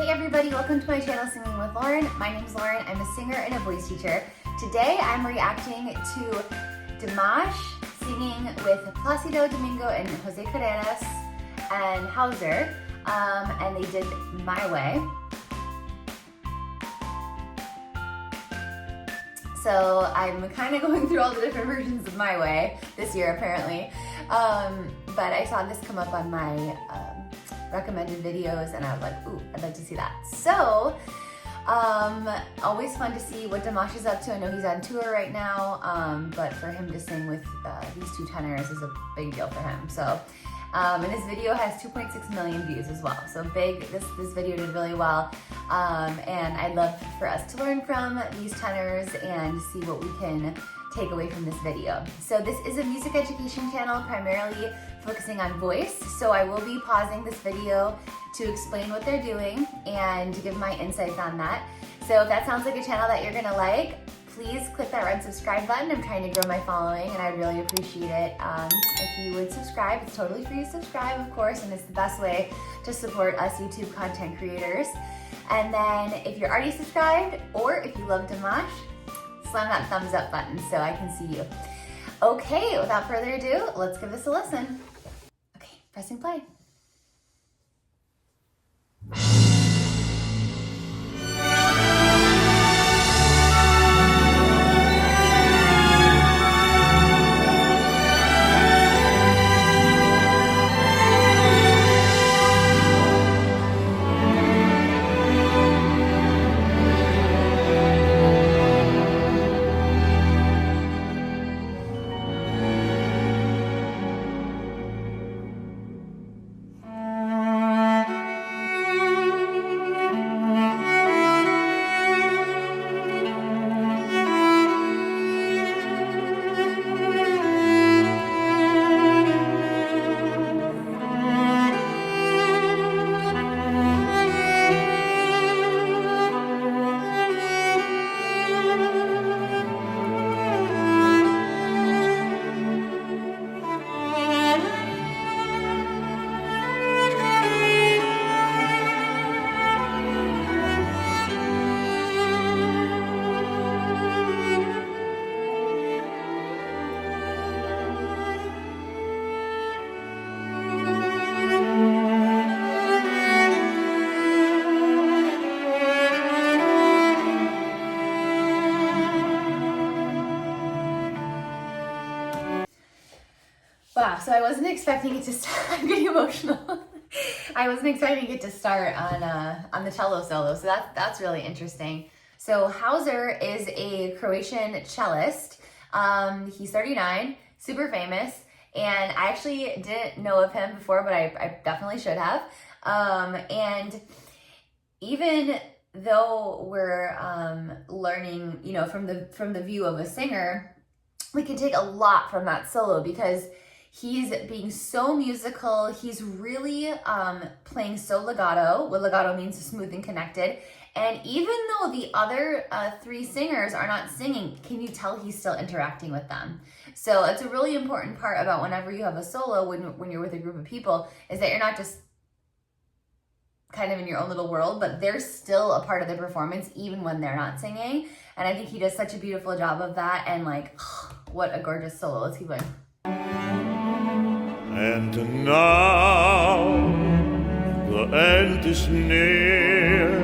Hey everybody, welcome to my channel Singing with Lauren. My name is Lauren, I'm a singer and a voice teacher. Today I'm reacting to Dimash singing with Plácido, Domingo, and José Carreras and Hauser, and they did My Way. So I'm kind of going through all the different versions of My Way this year apparently, but I saw this come up on my recommended videos and I was like, ooh, I'd like to see that. So, always fun to see what Dimash is up to. I know he's on tour right now, but for him to sing with these two tenors is a big deal for him. So, and his video has 2.6 million views as well. So big, this video did really well. And I'd love for us to learn from these tenors and see what we can take away from this video. So this is a music education channel primarily focusing on voice. So I will be pausing this video to explain what they're doing and to give my insights on that. So if that sounds like a channel that you're gonna like, please click that red subscribe button. I'm trying to grow my following and I'd really appreciate it if you would subscribe. It's totally free to subscribe, of course, and it's the best way to support us YouTube content creators. And then if you're already subscribed or if you love Dimash, slam that thumbs up button so I can see you. Okay, without further ado, let's give this a listen. Okay, pressing play. Wow, so I wasn't expecting it to start. I'm getting emotional. I wasn't expecting it to start on the cello solo, so that's really interesting. So Hauser is a Croatian cellist. He's 39, super famous, and I actually didn't know of him before, but I definitely should have. And even though we're learning, you know, from the view of a singer, we can take a lot from that solo because he's being so musical. He's really playing so legato. What legato means is smooth and connected. And even though the other three singers are not singing, can you tell he's still interacting with them? So it's a really important part about whenever you have a solo, when you're with a group of people, is that you're not just kind of in your own little world, but they're still a part of the performance even when they're not singing. And I think he does such a beautiful job of that. And like, what a gorgeous solo. Let's keep going. And now the end is near,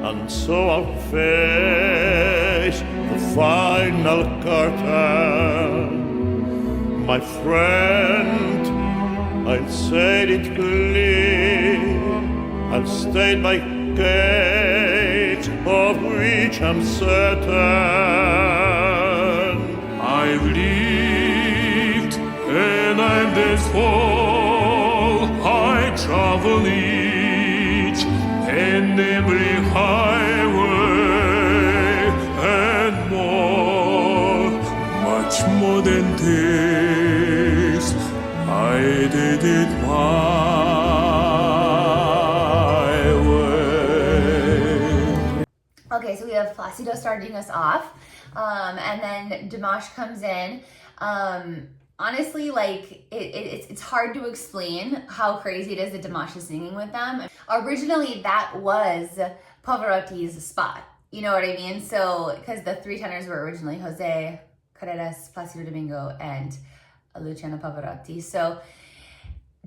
and so I'll face the final curtain. My friend, I'll say it clear, I'll state my case, of which I'm certain. I've lived and I'm this fall, I travel each and every highway and more, much more than this. I did it my way. Okay, so we have Plácido starting us off, and then Dimash comes in. Honestly, like, it's hard to explain how crazy it is that Dimash is singing with them. originally that was Pavarotti's spot. You know what I mean? So, because the three tenors were originally José, Carreras, Plácido, Domingo, and Luciano Pavarotti. So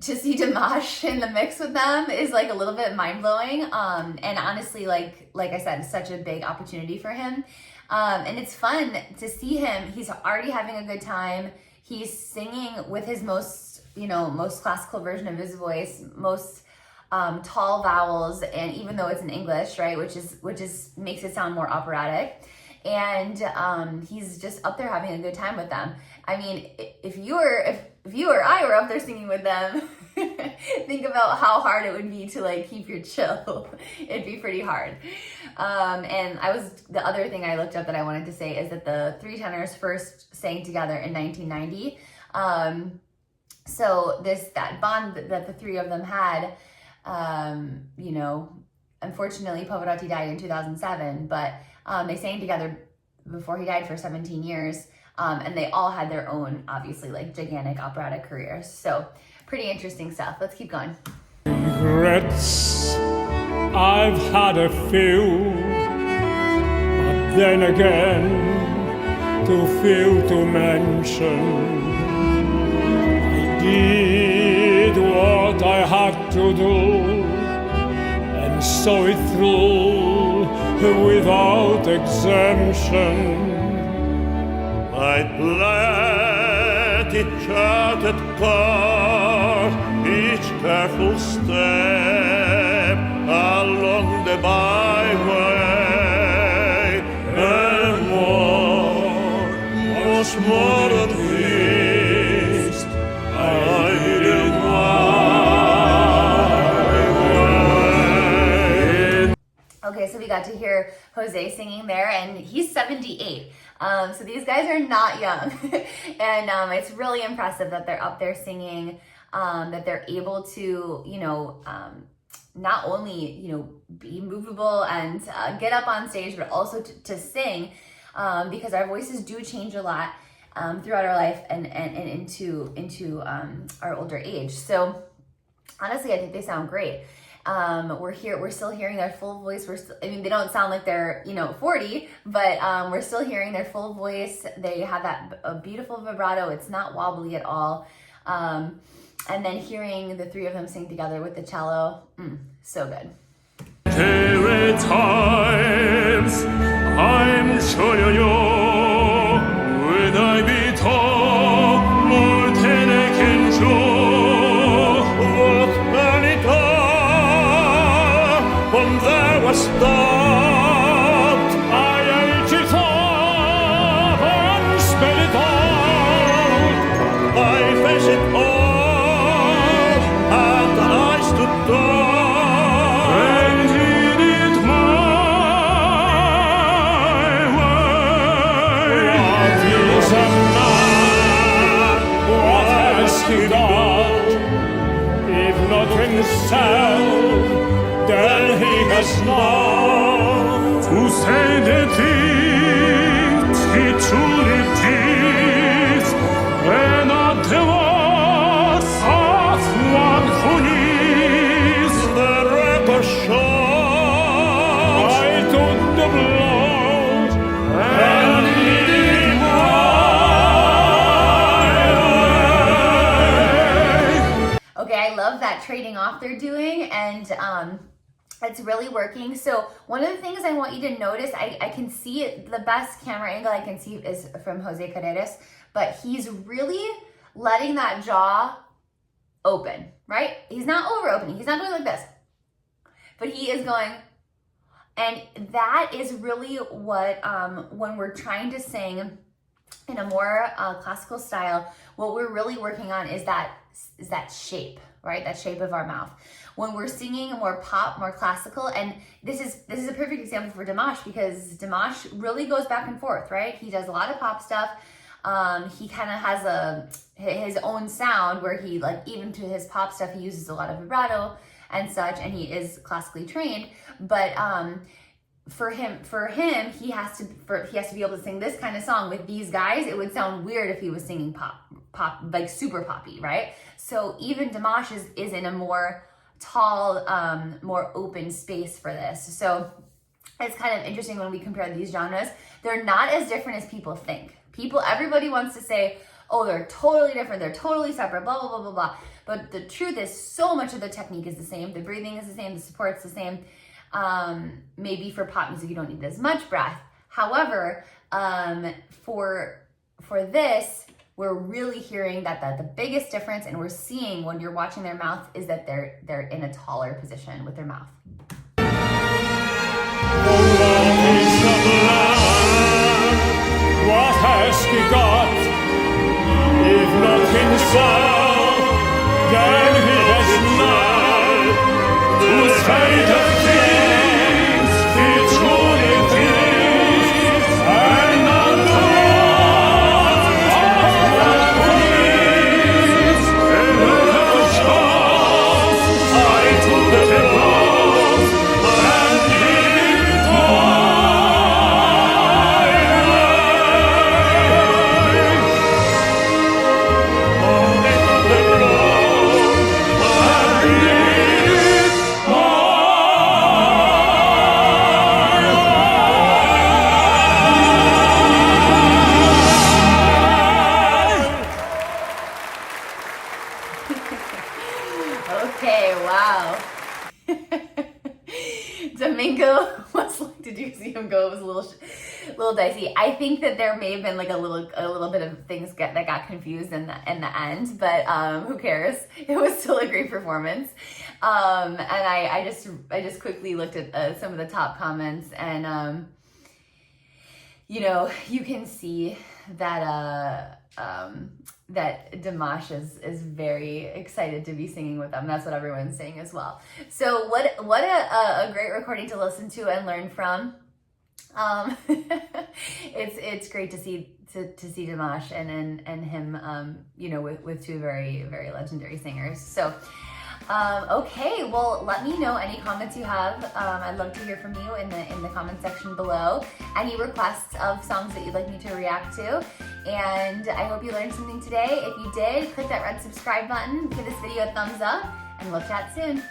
to see Dimash in the mix with them is like a little bit mind-blowing. And honestly, like I said, it's such a big opportunity for him. And it's fun to see him. He's already having a good time. He's singing with his most classical version of his voice, most tall vowels, and even though it's in English, right, which is makes it sound more operatic. And he's just up there having a good time with them. I mean, if you or I were up there singing with them, think about how hard it would be to like keep your chill. It'd be pretty hard. And the other thing I looked up that I wanted to say is that the three tenors first sang together in 1990. So that bond that the three of them had, unfortunately Pavarotti died in 2007, but they sang together before he died for 17 years. And they all had their own, obviously, like gigantic operatic careers. So pretty interesting stuff. Let's keep going. Regrets, I've had a few, but then again, too few to mention. I did what I had to do, and saw it through without exemption. I planned each charted course, each careful step along the byway, and was more than this. I did my way. Okay, so we got to hear Jose singing there, and he's 78. So these guys are not young. And it's really impressive that they're up there singing, that they're able to, not only, be movable and get up on stage, but also to sing, because our voices do change a lot throughout our life and into our older age. So honestly, I think they sound great. We're still hearing their full voice. They don't sound like they're, 40, but, we're still hearing their full voice. They have a beautiful vibrato. It's not wobbly at all. And then hearing the three of them sing together with the cello, so good. There were times, I'm sure when I be told more than I can show. When there was stopped, I ate it up and spent it all. I faced it all, and I stood tall and did it my way. What is a man? What has he got? If not himself, then he has not to say the things he truly did, and not the words of one who needs. The record shows I took the blows and did it my way. Okay, I love that trading off they're doing, and it's really working. So one of the things I want you to notice, I can see it, the best camera angle I can see is from José Carreras, but he's really letting that jaw open, right? He's not over opening. He's not going like this, but he is going, and that is really what, when we're trying to sing in a more classical style, what we're really working on is that shape, right? That shape of our mouth. When we're singing more pop, more classical, and this is a perfect example for Dimash, because Dimash really goes back and forth, right? He does a lot of pop stuff. He kind of has his own sound where he, like, even to his pop stuff, he uses a lot of vibrato and such, and he is classically trained. But for him, he has to be able to sing this kind of song with these guys. It would sound weird if he was singing pop, like super poppy, right? So even Dimash is in a more tall, more open space for this. So it's kind of interesting when we compare these genres. They're not as different as people think. Everybody wants to say, oh, they're totally different, they're totally separate, blah, blah, blah, blah, blah. But the truth is, so much of the technique is the same. The breathing is the same, the support's the same. Maybe for pop music, you don't need as much breath. However, for this, we're really hearing that the biggest difference, and we're seeing when you're watching their mouth, is that they're in a taller position with their mouth. What has he got? If not himself, then he has none. Whose fate of things he truly thinks, and not the Lord of the winds. In the shocks, I took the blows, and lived on. Okay, wow. Domingo was like, did you see him go? It was a little dicey. I think that there may have been like a little bit of things that got confused in the end, but who cares? It was still a great performance. And I just quickly looked at some of the top comments, and you know, you can see that that Dimash is very excited to be singing with them. That's what everyone's saying as well. So what a great recording to listen to and learn from. It's great to see Dimash and him, you know, with two very, very legendary singers. So okay, well, let me know any comments you have. I'd love to hear from you in the comment section below. Any requests of songs that you'd like me to react to. And I hope you learned something today. If you did, click that red subscribe button, give this video a thumbs up, and we'll chat soon.